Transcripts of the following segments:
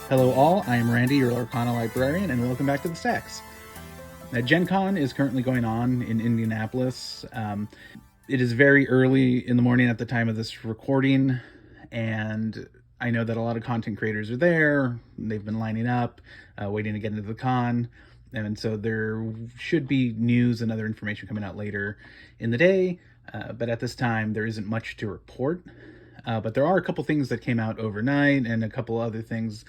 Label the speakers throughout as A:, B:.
A: Hello all, I am Randy, your Lorcana librarian, and welcome back to the Stacks. Gen Con is currently going on in Indianapolis. It is very early in the morning at the time of this recording, and I know that a lot of content creators are there. They've been lining up, waiting to get into the con, and so there should be news and other information coming out later in the day, but at this time there isn't much to report. But there are a couple things that came out overnight and a couple other things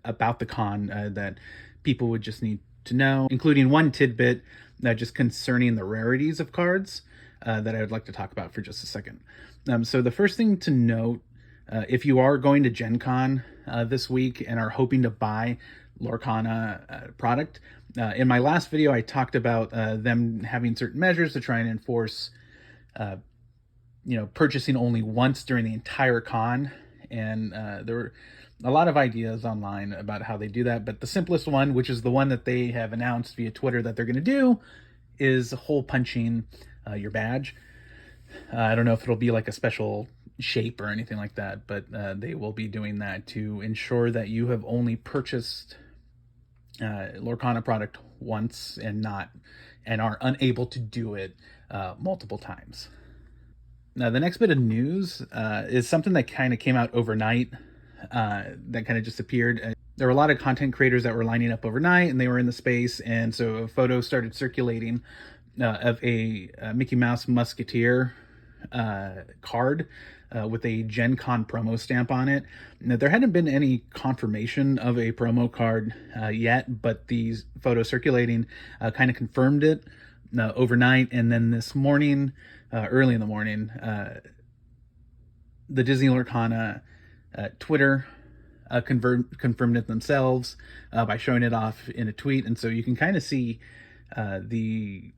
A: about the con that people would just need to know, including one tidbit just concerning the rarities of cards that I would like to talk about for just a second. So the first thing to note, if you are going to Gen Con this week and are hoping to buy Lorcana product, in my last video I talked about them having certain measures to try and enforce purchasing only once during the entire con, and there were a lot of ideas online about how they do that, but the simplest one, which is the one that they have announced via Twitter that they're going to do, is hole punching your badge. I don't know if it'll be like a special shape or anything like that, but they will be doing that to ensure that you have only purchased Lorcana product once and are unable to do it multiple times. Now, the next bit of news is something that kind of came out overnight, that kind of just appeared. There were a lot of content creators that were lining up overnight, and they were in the space, and so a photo started circulating of a Mickey Mouse Musketeer card with a Gen Con promo stamp on it. Now, there hadn't been any confirmation of a promo card yet, but these photos circulating kind of confirmed it overnight, and then this morning, early in the morning, the Disney Lorcana Twitter confirmed it themselves by showing it off in a tweet, and so you can kind of see the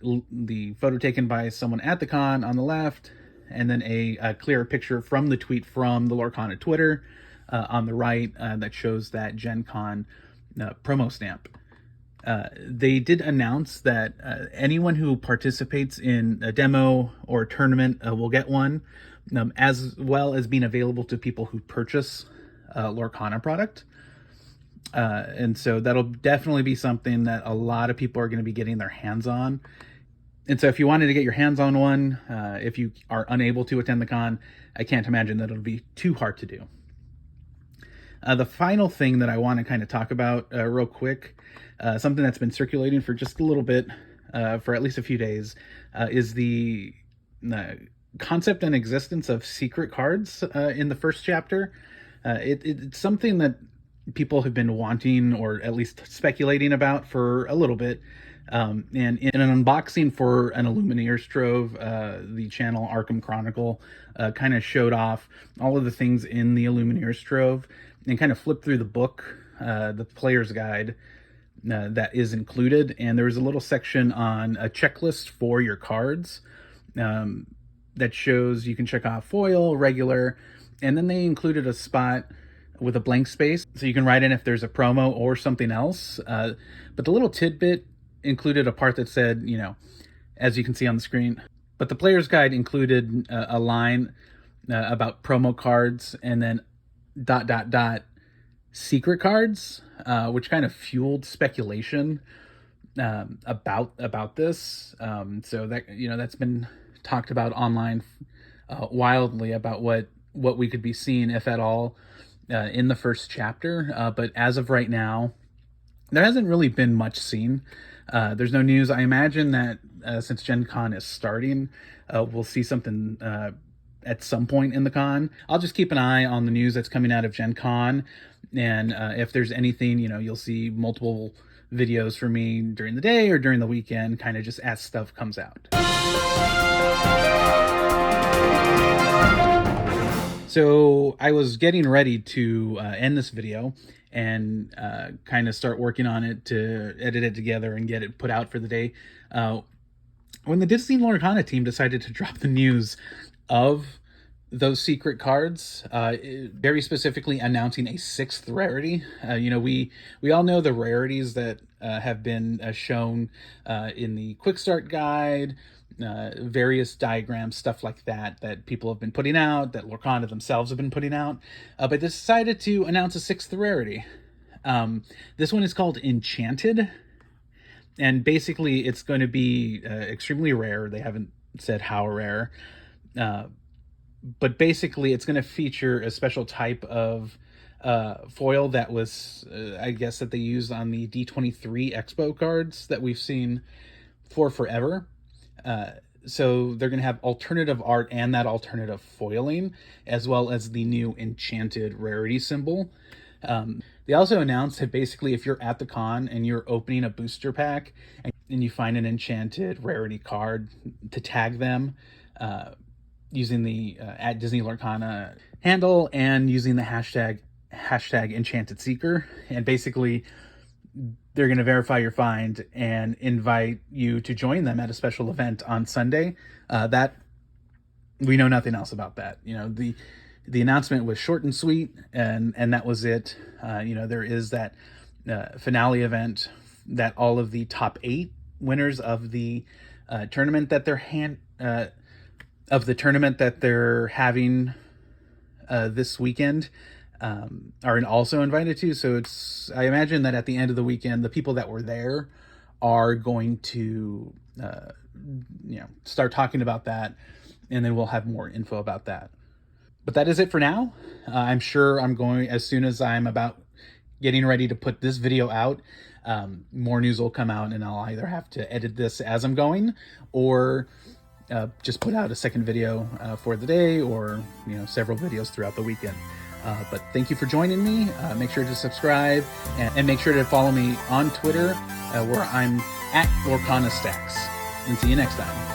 A: photo taken by someone at the con on the left, and then a clearer picture from the tweet from the Lorcana Twitter on the right that shows that Gen Con promo stamp. They did announce that anyone who participates in a demo or a tournament will get one, as well as being available to people who purchase Lorcana product. And so that'll definitely be something that a lot of people are going to be getting their hands on. And so if you wanted to get your hands on one, if you are unable to attend the con, I can't imagine that it'll be too hard to do. The final thing that I want to kind of talk about real quick, something that's been circulating for just a little bit, for at least a few days, is the concept and existence of secret cards in the first chapter. It's something that people have been wanting, or at least speculating about, for a little bit. And in an unboxing for an Illuminator's Trove, the channel Arkham Chronicle kind of showed off all of the things in the Illuminator's Trove and kind of flipped through the book, the player's guide that is included. And there was a little section on a checklist for your cards that shows you can check off foil, regular, and then they included a spot with a blank space so you can write in if there's a promo or something else. But the little tidbit included a part that said, as you can see on the screen, but the player's guide included a line about promo cards and then ... secret cards, which kind of fueled speculation about this. So that, that's been talked about online wildly about what we could be seeing, if at all, in the first chapter. But as of right now, there hasn't really been much seen. There's no news. I imagine that since Gen Con is starting, we'll see something at some point in the con. I'll just keep an eye on the news that's coming out of Gen Con, and if there's anything, you'll see multiple videos from me during the day or during the weekend, kind of just as stuff comes out. So I was getting ready to end this video and kind of start working on it to edit it together and get it put out for the day, when the Disney Lorcana team decided to drop the news of those secret cards, very specifically announcing a 6th rarity. We all know the rarities that have been shown in the quick start guide, various diagrams, stuff like that people have been putting out, that Lorcana themselves have been putting out, but they decided to announce a 6th rarity. This one is called Enchanted, and basically it's going to be extremely rare. They haven't said how rare, but basically it's going to feature a special type of foil that was, I guess, that they used on the D23 Expo cards that we've seen for forever. So they're going to have alternative art and that alternative foiling, as well as the new Enchanted Rarity symbol. They also announced that basically if you're at the con and you're opening a booster pack and you find an Enchanted Rarity card, to tag them using the at Disney Lorcana handle and using the hashtag Enchanted Seeker, and basically they're going to verify your find and invite you to join them at a special event on Sunday. That we know nothing else about that. You know, the announcement was short and sweet, and that was it. You know, there is that finale event that all of the top 8 winners of the tournament that they're having this weekend are also invited to. So I imagine that at the end of the weekend, the people that were there are going to, start talking about that, and then we'll have more info about that. But that is it for now. I'm sure as soon as I'm about getting ready to put this video out, more news will come out, and I'll either have to edit this as I'm going, or just put out a second video for the day, or several videos throughout the weekend. But thank you for joining me. Make sure to subscribe, and make sure to follow me on Twitter, where I'm at Lorcana Stacks. And see you next time.